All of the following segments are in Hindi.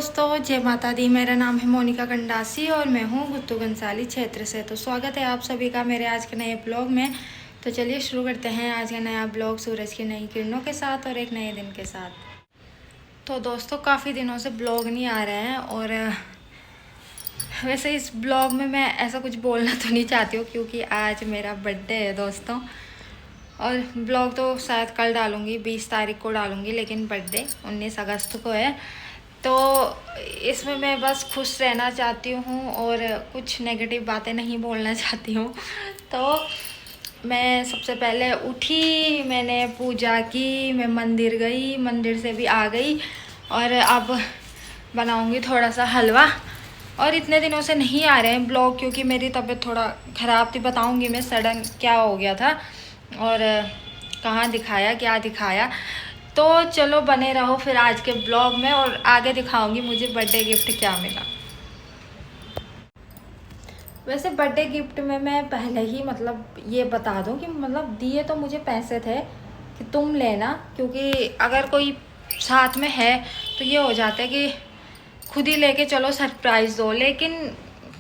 दोस्तों, जय माता दी। मेरा नाम है मोनिका कंडासी और मैं हूँ गुत्तू घनसाली क्षेत्र से। तो स्वागत है आप सभी का मेरे आज के नए ब्लॉग में। तो चलिए शुरू करते हैं आज का नया ब्लॉग सूरज की नई किरणों के साथ और एक नए दिन के साथ। तो दोस्तों, काफ़ी दिनों से ब्लॉग नहीं आ रहे हैं और वैसे इस ब्लॉग में मैं ऐसा कुछ बोलना तो नहीं चाहती हूँ क्योंकि आज मेरा बर्थडे है दोस्तों। और ब्लॉग तो शायद कल डालूँगी, 20 तारीख को डालूँगी, लेकिन बर्थडे 19 अगस्त को है। तो इसमें मैं बस खुश रहना चाहती हूँ और कुछ नेगेटिव बातें नहीं बोलना चाहती हूँ। तो मैं सबसे पहले उठी, मैंने पूजा की, मैं मंदिर गई, मंदिर से भी आ गई और अब बनाऊँगी थोड़ा सा हलवा। और इतने दिनों से नहीं आ रहे हैं ब्लॉग क्योंकि मेरी तबीयत थोड़ा ख़राब थी। बताऊँगी मैं सडन क्या हो गया था और कहाँ दिखाया, क्या दिखाया। तो चलो बने रहो फिर आज के ब्लॉग में और आगे दिखाऊंगी मुझे बर्थडे गिफ्ट क्या मिला। वैसे बर्थडे गिफ्ट में मैं पहले ही ये बता दूं कि दिए तो मुझे पैसे थे कि तुम लेना, क्योंकि अगर कोई साथ में है तो ये हो जाता है कि खुद ही लेके चलो सरप्राइज़ दो, लेकिन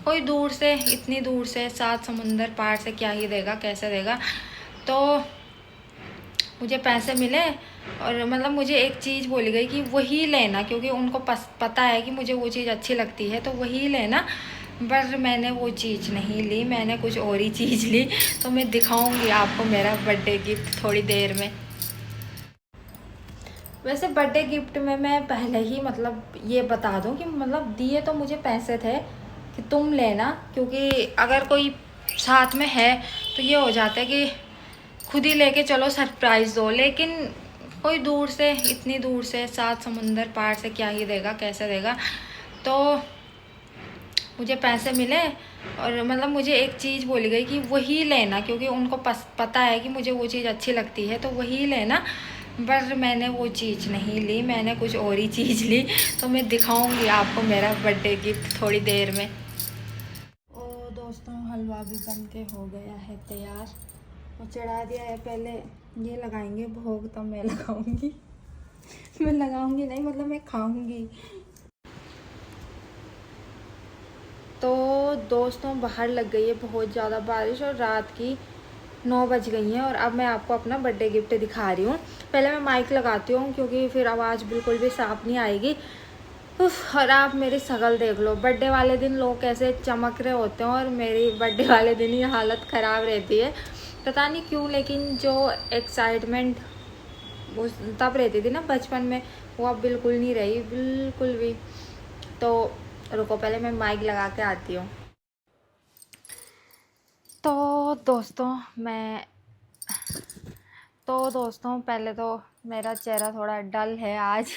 कोई दूर से, इतनी दूर से, 7 समुंदर पार से क्या ही देगा, कैसे देगा। तो मुझे पैसे मिले और मुझे एक चीज़ बोली गई कि वही लेना, क्योंकि उनको पता है कि मुझे वो चीज़ अच्छी लगती है, तो वही लेना। पर मैंने वो चीज़ नहीं ली, मैंने कुछ और ही चीज़ ली। तो मैं दिखाऊंगी आपको मेरा बर्थडे गिफ्ट थोड़ी देर में। वैसे बर्थडे गिफ्ट में मैं पहले ही ये बता दूं कि दिए तो मुझे पैसे थे कि तुम लेना, क्योंकि अगर कोई साथ में है तो ये हो जाता है कि खुद ही लेके चलो सरप्राइज़ दो, लेकिन कोई दूर से, इतनी दूर से, 7 समुंदर पार से क्या ही देगा, कैसे देगा। तो मुझे पैसे मिले और मुझे एक चीज़ बोली गई कि वही लेना, क्योंकि उनको पता है कि मुझे वो चीज़ अच्छी लगती है, तो वही लेना। पर मैंने वो चीज़ नहीं ली, मैंने कुछ और ही चीज़ ली। तो मैं दिखाऊंगी आपको मेरा बर्थडे गिफ्ट थोड़ी देर में। ओ दोस्तों, हलवा भी बन के हो गया है तैयार और चढ़ा दिया है। पहले ये लगाएंगे भोग, तब मैं लगाऊंगी। मैं लगाऊंगी नहीं, मैं खाऊंगी। तो दोस्तों, बाहर लग गई है बहुत ज़्यादा बारिश और रात की 9 बज गई हैं और अब मैं आपको अपना बर्थडे गिफ्ट दिखा रही हूँ। पहले मैं माइक लगाती हूँ क्योंकि फिर आवाज़ बिल्कुल भी साफ नहीं आएगी। और आप मेरी शक्ल देख लो, बर्थडे वाले दिन लोग कैसे चमक रहे होते हैं और मेरी बर्थडे वाले दिन ही हालत ख़राब रहती है। पता नहीं क्यों, लेकिन जो एक्साइटमेंट उस तब रहती थी ना बचपन में, वो अब बिल्कुल नहीं रही, बिल्कुल भी। तो रुको, पहले मैं माइक लगा के आती हूँ। तो दोस्तों पहले तो मेरा चेहरा थोड़ा डल है आज।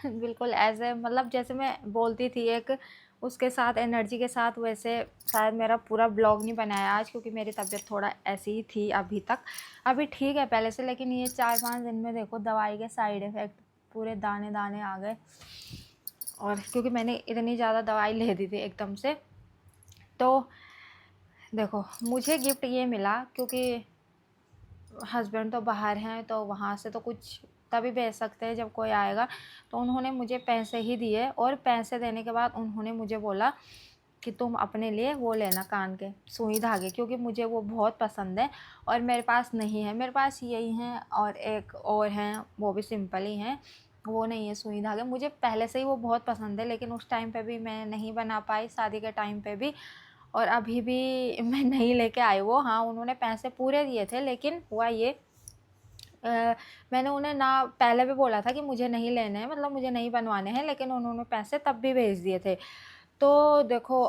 बिल्कुल ऐसे जैसे मैं बोलती थी एक उसके साथ, एनर्जी के साथ, वैसे शायद मेरा पूरा ब्लॉग नहीं बनाया आज, क्योंकि मेरी तबीयत थोड़ा ऐसी ही थी अभी तक। अभी ठीक है पहले से, लेकिन ये 4-5 दिन में देखो दवाई के साइड इफ़ेक्ट पूरे दाने दाने आ गए। और क्योंकि मैंने इतनी ज़्यादा दवाई ले दी थी एकदम से। तो देखो, मुझे गिफ्ट ये मिला क्योंकि हस्बैंड तो बाहर हैं, तो वहाँ से तो कुछ तभी भेज सकते हैं जब कोई आएगा। तो उन्होंने मुझे पैसे ही दिए और पैसे देने के बाद उन्होंने मुझे बोला कि तुम अपने लिए वो लेना, कान के सुई धागे, क्योंकि मुझे वो बहुत पसंद है और मेरे पास नहीं है। मेरे पास यही हैं और एक और हैं, वो भी सिंपल ही हैं, वो नहीं है सुई धागे। मुझे पहले से ही वो बहुत पसंद है, लेकिन उस टाइम पे भी मैं नहीं बना पाई, शादी के टाइम पे भी, और अभी भी मैं नहीं लेके आई वो। हाँ, उन्होंने पैसे पूरे दिए थे, लेकिन हुआ ये, मैंने उन्हें ना पहले भी बोला था कि मुझे नहीं लेने हैं, मुझे नहीं बनवाने हैं, लेकिन उन्होंने पैसे तब भी भेज दिए थे। तो देखो,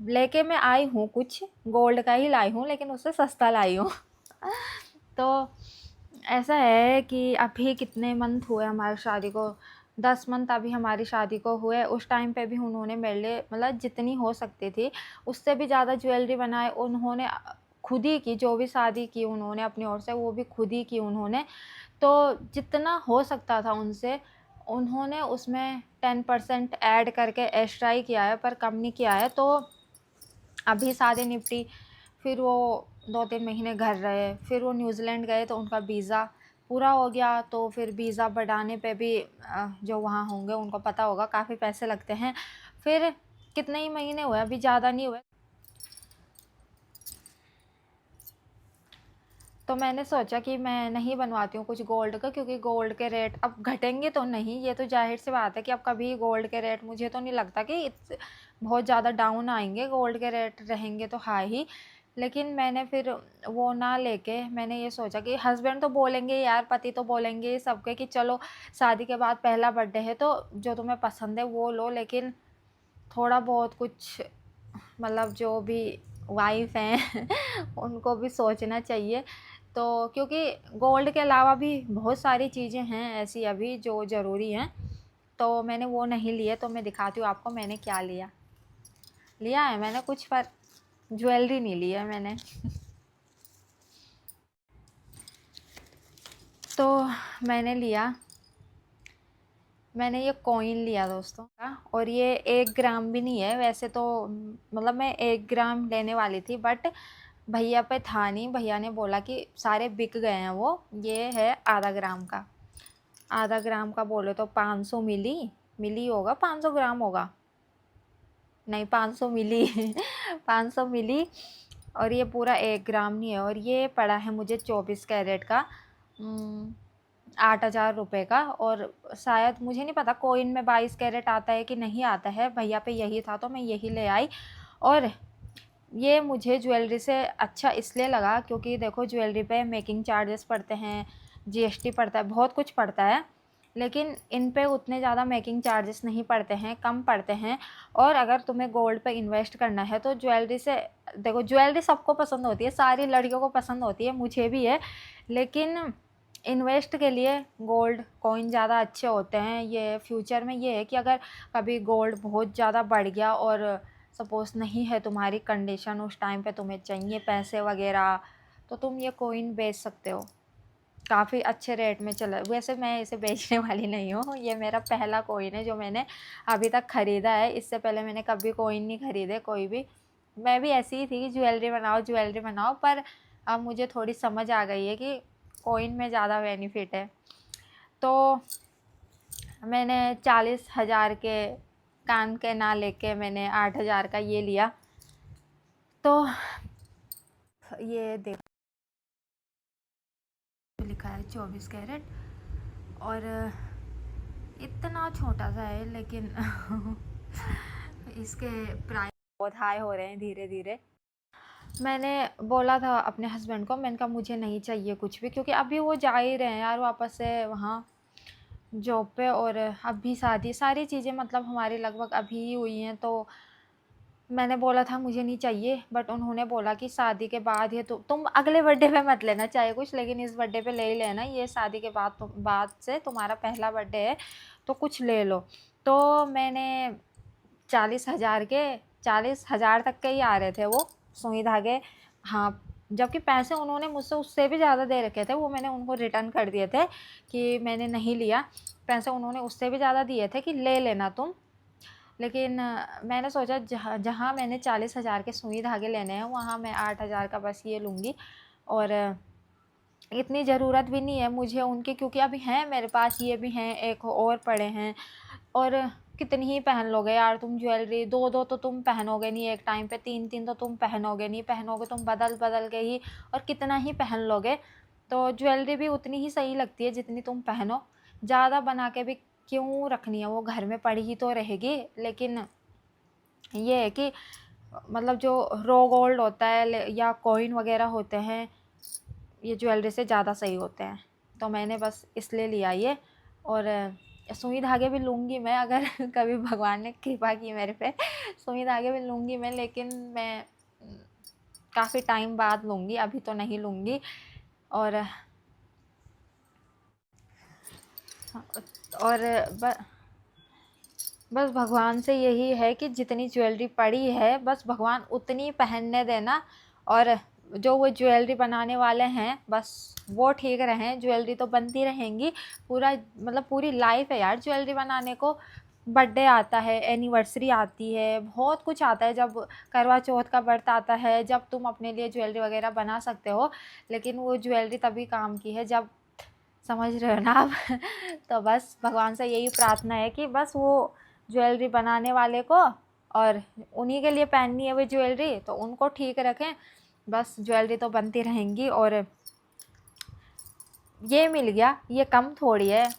लेके मैं आई हूँ, कुछ गोल्ड का ही लाई हूँ, लेकिन उससे सस्ता लाई हूँ। तो ऐसा है कि अभी कितने मंथ हुए हमारी शादी को, 10 मंथ अभी हमारी शादी को हुए। उस टाइम पे भी उन्होंने मेरे लिए जितनी हो सकती थी उससे भी ज़्यादा ज्वेलरी बनाए उन्होंने, खुद ही की। जो भी शादी की उन्होंने अपनी ओर से, वो भी खुद ही की उन्होंने। तो जितना हो सकता था उनसे, उन्होंने उसमें 10% ऐड करके एक्स्ट्रा ही किया है, पर कम नहीं किया है। तो अभी शादी निपटी, फिर वो 2-3 महीने घर रहे, फिर वो न्यूज़ीलैंड गए तो उनका वीज़ा पूरा हो गया तो फिर वीज़ा बढ़ाने पे भी जो वहाँ होंगे उनको पता होगा काफ़ी पैसे लगते हैं। फिर कितने ही महीने हुए, अभी ज़्यादा नहीं हुए, तो मैंने सोचा कि मैं नहीं बनवाती हूँ कुछ गोल्ड का, क्योंकि गोल्ड के रेट अब घटेंगे तो नहीं, ये तो जाहिर सी बात है कि अब कभी गोल्ड के रेट, मुझे तो नहीं लगता कि बहुत ज़्यादा डाउन आएंगे, गोल्ड के रेट रहेंगे तो हाई ही। लेकिन मैंने फिर वो ना लेके मैंने ये सोचा कि हस्बैंड तो बोलेंगे यार, पति तो बोलेंगे सबके कि चलो शादी के बाद पहला बर्थडे है तो जो तुम्हें पसंद है वो लो, लेकिन थोड़ा बहुत कुछ मतलब जो भी वाइफ हैं उनको भी सोचना चाहिए। तो क्योंकि गोल्ड के अलावा भी बहुत सारी चीज़ें हैं ऐसी अभी जो ज़रूरी हैं, तो मैंने वो नहीं लिए। तो मैं दिखाती हूँ आपको मैंने क्या लिया। लिया है मैंने कुछ, पर ज्वेलरी नहीं ली है मैंने। तो मैंने लिया, मैंने ये कॉइन लिया दोस्तों का, और ये 1 ग्राम भी नहीं है वैसे तो, मतलब मैं 1 ग्राम लेने वाली थी बट भैया पे था नहीं, भैया ने बोला कि सारे बिक गए हैं वो। ये है आधा ग्राम का, आधा ग्राम का बोले तो 500 मिली, मिली होगा, 500 ग्राम होगा, नहीं 500 मिली 500 मिली। और ये पूरा 1 ग्राम नहीं है, और ये पड़ा है मुझे 24 कैरेट का 8,000 रुपये का। और शायद मुझे नहीं पता कोइन में 22 कैरेट आता है कि नहीं आता है, भैया पे यही था तो मैं यही ले आई। और ये मुझे ज्वेलरी से अच्छा इसलिए लगा क्योंकि देखो ज्वेलरी पे मेकिंग चार्जेस पड़ते हैं, जीएसटी पड़ता है, बहुत कुछ पड़ता है, लेकिन इन पे उतने ज़्यादा मेकिंग चार्जेस नहीं पड़ते हैं, कम पड़ते हैं। और अगर तुम्हें गोल्ड पे इन्वेस्ट करना है तो ज्वेलरी से, देखो ज्वेलरी सबको पसंद होती है, सारी लड़कियों को पसंद होती है, मुझे भी है, लेकिन इन्वेस्ट के लिए गोल्ड कॉइन ज़्यादा अच्छे होते हैं। ये फ्यूचर में ये है कि अगर कभी गोल्ड बहुत ज़्यादा बढ़ गया और सपोज़ नहीं है तुम्हारी कंडीशन उस टाइम पे, तुम्हें चाहिए पैसे वगैरह, तो तुम ये कॉइन बेच सकते हो काफ़ी अच्छे रेट में। चला, वैसे मैं इसे बेचने वाली नहीं हूँ, ये मेरा पहला कॉइन है जो मैंने अभी तक ख़रीदा है, इससे पहले मैंने कभी कॉइन नहीं ख़रीदे कोई भी। मैं भी ऐसी ही थी कि ज्वेलरी बनाओ ज्वेलरी बनाओ, पर अब मुझे थोड़ी समझ आ गई है कि कॉइन में ज़्यादा बेनिफिट है। तो मैंने 40,000 के कान के ना लेके मैंने 8,000 का ये लिया। तो ये देखो लिखा है 24 कैरेट, और इतना छोटा सा है, लेकिन इसके प्राइस बहुत हाई हो रहे हैं धीरे धीरे। मैंने बोला था अपने हस्बैंड को, मैंने कहा मुझे नहीं चाहिए कुछ भी, क्योंकि अभी वो जा ही रहे हैं यार वापस से वहाँ जॉब पे, और अभी शादी सारी चीज़ें मतलब हमारी लगभग अभी ही हुई हैं। तो मैंने बोला था मुझे नहीं चाहिए, बट उन्होंने बोला कि शादी के बाद ही तुम अगले बर्थडे पे मत लेना चाहे कुछ, लेकिन इस बर्थडे पे ले ही लेना, ये शादी के बाद से तुम्हारा पहला बर्थडे है तो कुछ ले लो। तो मैंने 40,000 के, 40,000 तक के ही आ रहे थे वो सुई धागे। हाँ, जबकि पैसे उन्होंने मुझसे उससे भी ज़्यादा दे रखे थे, वो मैंने उनको रिटर्न कर दिए थे कि मैंने नहीं लिया, पैसे उन्होंने उससे भी ज़्यादा दिए थे कि ले लेना तुम। लेकिन मैंने सोचा जहाँ जहाँ मैंने 40,000 के सुई धागे लेने हैं वहाँ मैं 8,000 का बस ये लूँगी। और इतनी ज़रूरत भी नहीं है मुझे उनकी, क्योंकि अभी हैं मेरे पास, ये भी हैं, एक और पड़े हैं। और कितनी ही पहन लोगे यार तुम ज्वेलरी, दो दो तो तुम पहनोगे नहीं एक टाइम पे, तीन तीन तो तुम पहनोगे नहीं, पहनोगे तुम बदल बदल के ही, और कितना ही पहन लोगे। तो ज्वेलरी भी उतनी ही सही लगती है जितनी तुम पहनो, ज़्यादा बना के भी क्यों रखनी है, वो घर में पड़ी ही तो रहेगी। लेकिन ये है कि मतलब जो रो गोल्ड होता है या कॉइन वगैरह होते हैं, ये ज्वेलरी से ज़्यादा सही होते हैं। तो मैंने बस इसलिए लिया ये। और सुई धागे भी लूँगी मैं, अगर कभी भगवान ने कृपा की मेरे पे, सुई धागे भी लूँगी मैं, लेकिन मैं काफ़ी टाइम बाद लूँगी, अभी तो नहीं लूँगी। और और बस भगवान से यही है कि जितनी ज्वेलरी पड़ी है बस भगवान उतनी पहनने देना, और जो वो ज्वेलरी बनाने वाले हैं बस वो ठीक रहें, ज्वेलरी तो बनती रहेंगी पूरा, मतलब पूरी लाइफ है यार ज्वेलरी बनाने को। बर्थडे आता है, एनिवर्सरी आती है, बहुत कुछ आता है, जब करवा चौथ का व्रत आता है, जब तुम अपने लिए ज्वेलरी वगैरह बना सकते हो। लेकिन वो ज्वेलरी तभी काम की है जब समझ रहे हो ना आप। तो बस भगवान से यही प्रार्थना है कि बस वो ज्वेलरी बनाने वाले को और उन्हीं के लिए पहननी है वो ज्वेलरी, तो उनको ठीक रखें। बस ज्वेलरी तो बनती रहेंगी। और ये मिल गया, ये कम थोड़ी है,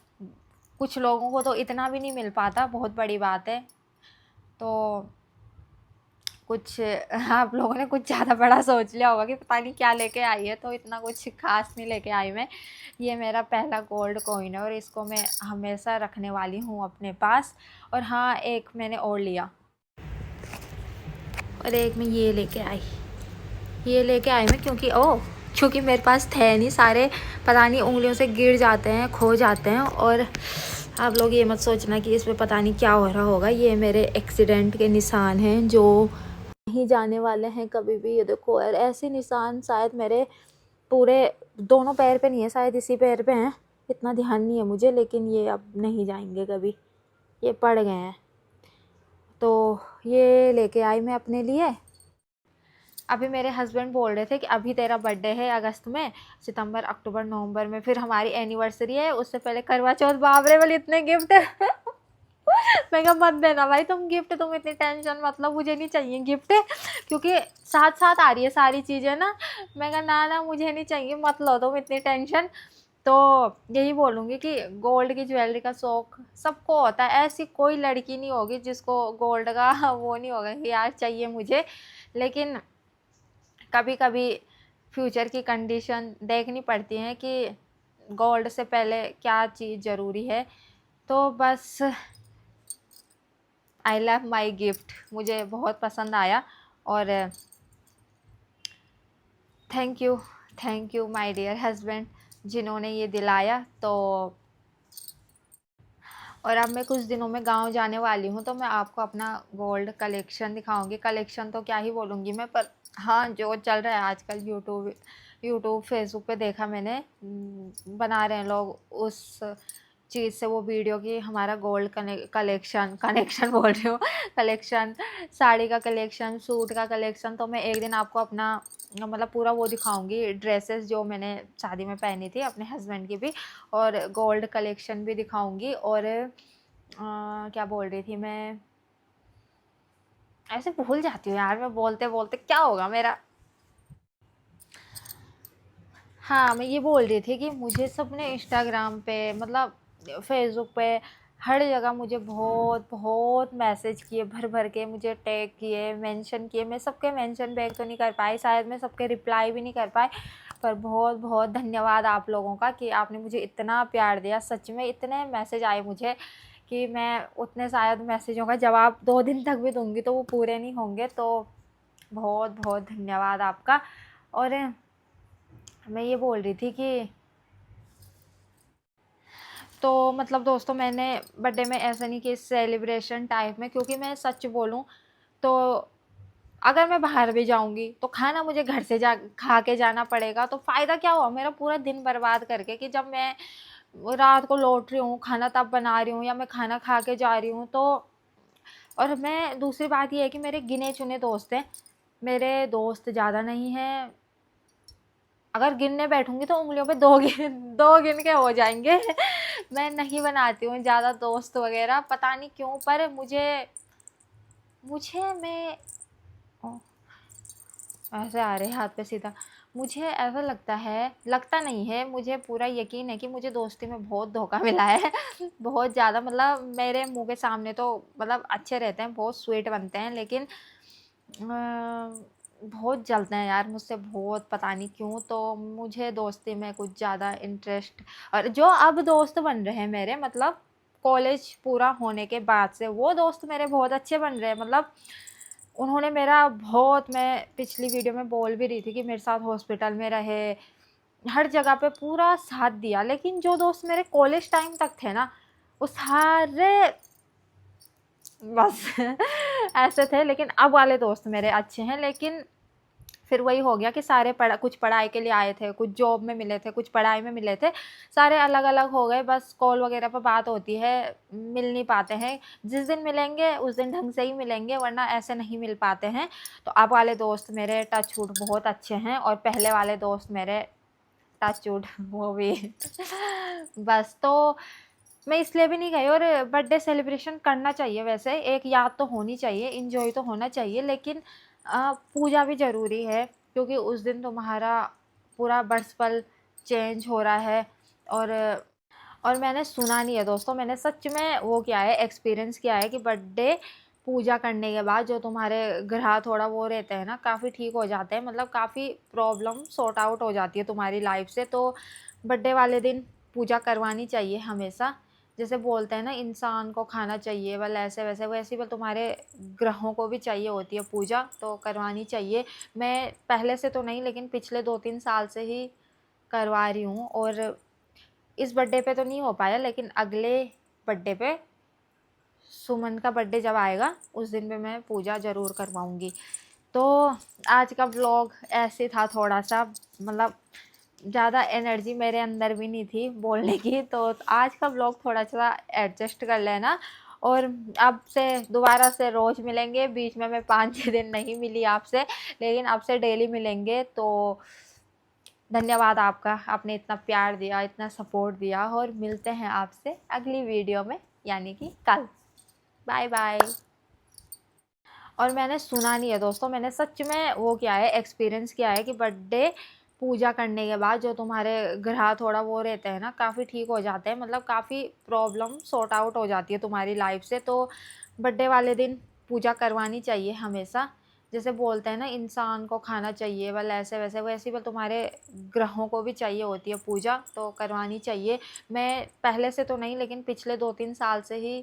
कुछ लोगों को तो इतना भी नहीं मिल पाता, बहुत बड़ी बात है। तो कुछ आप लोगों ने कुछ ज़्यादा बड़ा सोच लिया होगा कि पता नहीं क्या लेके आई है, तो इतना कुछ खास नहीं लेके आई मैं। ये मेरा पहला गोल्ड कॉइन है और इसको मैं हमेशा रखने वाली हूँ अपने पास। और हाँ, एक मैंने और लिया, और एक मैं ये लेके आई मैं, क्योंकि मेरे पास थे नहीं सारे, पता नहीं उंगलियों से गिर जाते हैं, खो जाते हैं। और आप लोग ये मत सोचना कि इसमें पता नहीं क्या हो रहा होगा, ये मेरे एक्सीडेंट के निशान हैं जो नहीं जाने वाले हैं कभी भी। ये देखो यार, ऐसे निशान शायद मेरे पूरे दोनों पैर पे नहीं है, शायद इसी पैर पे हैं, इतना ध्यान नहीं है मुझे, लेकिन ये अब नहीं जाएंगे कभी, ये पड़ गए हैं। तो ये लेके आई मैं अपने लिए। अभी मेरे हस्बैंड बोल रहे थे कि अभी तेरा बर्थडे है अगस्त में, सितंबर अक्टूबर नवंबर में फिर हमारी एनिवर्सरी है, उससे पहले करवा चौथ। बाप रे, वाले इतने गिफ्ट। मैं कहा मत देना भाई तुम गिफ्ट, तुम इतनी टेंशन, मतलब मुझे नहीं चाहिए गिफ्ट, क्योंकि साथ साथ आ रही है सारी चीज़ें ना। मैं कहा ना मुझे नहीं चाहिए, मत लो तुम इतनी टेंशन। तो यही बोलूँगी कि गोल्ड की ज्वेलरी का शौक़ सबको होता है, ऐसी कोई लड़की नहीं होगी जिसको गोल्ड का वो नहीं होगा कि यार चाहिए मुझे। लेकिन कभी कभी फ्यूचर की कंडीशन देखनी पड़ती है कि गोल्ड से पहले क्या चीज़ ज़रूरी है। तो बस आई लव माई गिफ्ट, मुझे बहुत पसंद आया। और thank you my dear husband जिन्होंने ये दिलाया। तो और अब मैं कुछ दिनों में गांव जाने वाली हूँ, तो मैं आपको अपना गोल्ड कलेक्शन दिखाऊंगी। कलेक्शन तो क्या ही बोलूँगी मैं, पर हाँ जो चल रहा है आजकल यूट्यूब फेसबुक पे देखा मैंने, बना रहे हैं लोग उस चीज़ से वो वीडियो की हमारा गोल्ड कलेक्शन बोल रही हूँ, कलेक्शन, साड़ी का कलेक्शन, सूट का कलेक्शन। तो मैं एक दिन आपको अपना मतलब पूरा वो दिखाऊंगी, ड्रेसेस जो मैंने शादी में पहनी थी अपने हस्बैंड की भी, और गोल्ड कलेक्शन भी दिखाऊंगी। और क्या बोल रही थी मैं, ऐसे भूल जाती हूँ यार मैं बोलते बोलते, क्या होगा मेरा। हाँ, मैं ये बोल रही थी कि मुझे सबने इंस्टाग्राम पे, मतलब फेसबुक पे, हर जगह मुझे बहुत बहुत मैसेज किए, भर भर के मुझे टैग किए, मेंशन किए। मैं सबके मेंशन बैक तो नहीं कर पाई, शायद मैं सबके रिप्लाई भी नहीं कर पाई, पर बहुत बहुत धन्यवाद आप लोगों का कि आपने मुझे इतना प्यार दिया। सच में इतने मैसेज आए मुझे कि मैं उतने शायद मैसेजों का जवाब 2 दिन तक भी दूंगी तो वो पूरे नहीं होंगे। तो बहुत बहुत धन्यवाद आपका। और मैं ये बोल रही थी कि तो मतलब दोस्तों, मैंने बर्थडे में ऐसा नहीं कि सेलिब्रेशन टाइप में, क्योंकि मैं सच बोलूं तो अगर मैं बाहर भी जाऊंगी तो खाना मुझे घर से जा खा के जाना पड़ेगा, तो फ़ायदा क्या हुआ मेरा पूरा दिन बर्बाद करके, कि जब मैं रात को लौट रही हूँ खाना तब बना रही हूँ या मैं खाना खा के जा रही हूँ। तो और मैं दूसरी बात ये है कि मेरे गिने चुने दोस्त हैं, मेरे दोस्त ज़्यादा नहीं हैं, अगर गिनने बैठूंगी तो उंगलियों पे दो गिन के हो जाएंगे। मैं नहीं बनाती हूँ ज़्यादा दोस्त वगैरह, पता नहीं क्यों, पर मुझे मुझे मैं ओ, ऐसे आ रहे हाथ पे सीधा, मुझे ऐसा लगता नहीं है, मुझे पूरा यकीन है कि मुझे दोस्ती में बहुत धोखा मिला है। बहुत ज़्यादा, मतलब मेरे मुंह के सामने तो मतलब अच्छे रहते हैं, बहुत स्वीट बनते हैं, लेकिन बहुत जलते हैं यार मुझसे, बहुत पता नहीं क्यों। तो मुझे दोस्ती में कुछ ज़्यादा इंटरेस्ट, और जो अब दोस्त बन रहे हैं मेरे, मतलब कॉलेज पूरा होने के बाद से वो दोस्त मेरे बहुत अच्छे बन रहे हैं। मतलब उन्होंने मेरा बहुत, मैं पिछली वीडियो में बोल भी रही थी कि मेरे साथ हॉस्पिटल में रहे, हर जगह पे पूरा साथ दिया। लेकिन जो दोस्त मेरे कॉलेज टाइम तक थे ना, वो सारे बस ऐसे थे। लेकिन अब वाले दोस्त मेरे अच्छे हैं, लेकिन फिर वही हो गया कि सारे कुछ पढ़ाई के लिए आए थे, कुछ जॉब में मिले थे, कुछ पढ़ाई में मिले थे, सारे अलग अलग हो गए। बस कॉल वगैरह पर बात होती है, मिल नहीं पाते हैं। जिस दिन मिलेंगे उस दिन ढंग से ही मिलेंगे, वरना ऐसे नहीं मिल पाते हैं। तो अब वाले दोस्त मेरे टच वुड बहुत अच्छे हैं, और पहले वाले दोस्त मेरे टचवुड वो भी बस तो मैं इसलिए भी नहीं गई। और बर्थडे सेलिब्रेशन करना चाहिए, वैसे एक याद तो होनी चाहिए, इंजॉय तो होना चाहिए, लेकिन पूजा भी ज़रूरी है क्योंकि उस दिन तुम्हारा पूरा बर्थ पल चेंज हो रहा है। और मैंने सुना नहीं है दोस्तों, मैंने सच में वो किया है, एक्सपीरियंस किया है कि बर्थडे पूजा करने के बाद जो तुम्हारे ग्रह थोड़ा वो रहते हैं ना, काफ़ी ठीक हो जाते हैं, मतलब काफ़ी प्रॉब्लम सॉर्ट आउट हो जाती है तुम्हारी लाइफ से। तो बर्थडे वाले दिन पूजा करवानी चाहिए हमेशा। जैसे बोलते हैं ना, इंसान को खाना चाहिए, बल ऐसे वैसे वैसे बल तुम्हारे ग्रहों को भी चाहिए होती है पूजा, तो करवानी चाहिए। मैं पहले से तो नहीं, लेकिन पिछले 2-3 साल से ही करवा रही हूँ। और इस बर्थडे पे तो नहीं हो पाया, लेकिन अगले बर्थडे पे, सुमन का बर्थडे जब आएगा उस दिन पे मैं पूजा ज़रूर करवाऊँगी। तो आज का व्लॉग ऐसे था, थोड़ा सा मतलब ज़्यादा एनर्जी मेरे अंदर भी नहीं थी बोलने की, तो आज का व्लॉग थोड़ा सा एडजस्ट कर लेना। और अब से दोबारा से रोज़ मिलेंगे, बीच में मैं 5-6 दिन नहीं मिली आपसे, लेकिन अब से डेली मिलेंगे। तो धन्यवाद आपका, आपने इतना प्यार दिया, इतना सपोर्ट दिया, और मिलते हैं आपसे अगली वीडियो में, यानी कि कल। Bye bye. और मैंने सुना नहीं है दोस्तों, मैंने सच में वो किया है, एक्सपीरियंस किया है कि बर्थडे पूजा करने के बाद जो तुम्हारे ग्रह थोड़ा वो रहते हैं ना, काफ़ी ठीक हो जाते हैं, मतलब काफ़ी प्रॉब्लम सॉर्ट आउट हो जाती है तुम्हारी लाइफ से। तो बर्थडे वाले दिन पूजा करवानी चाहिए हमेशा। जैसे बोलते हैं ना, इंसान को खाना चाहिए, बल ऐसे वैसे वैसे बल तुम्हारे ग्रहों को भी चाहिए होती है पूजा, तो करवानी चाहिए। मैं पहले से तो नहीं, लेकिन पिछले 2-3 साल से ही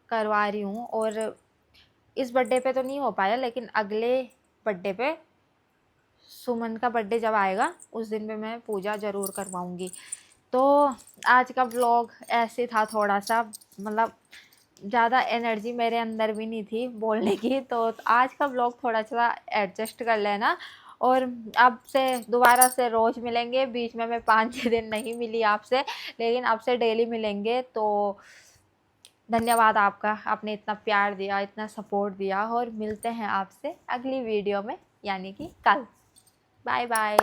करवा रही हूँ। और इस बर्थडे पे तो नहीं हो पाया, लेकिन अगले बर्थडे पे, सुमन का बर्थडे जब आएगा उस दिन पे मैं पूजा ज़रूर करवाऊँगी। तो आज का व्लॉग ऐसे था, थोड़ा सा मतलब ज़्यादा एनर्जी मेरे अंदर भी नहीं थी बोलने की, तो आज का व्लॉग थोड़ा सा एडजस्ट कर लेना। और अब से दोबारा से रोज़ मिलेंगे, बीच में मैं 5-6 दिन नहीं मिली आपसे, लेकिन अब से डेली मिलेंगे। तो धन्यवाद आपका, आपने इतना प्यार दिया, इतना सपोर्ट दिया, और मिलते हैं आपसे अगली वीडियो में, यानी कि कल। Bye bye.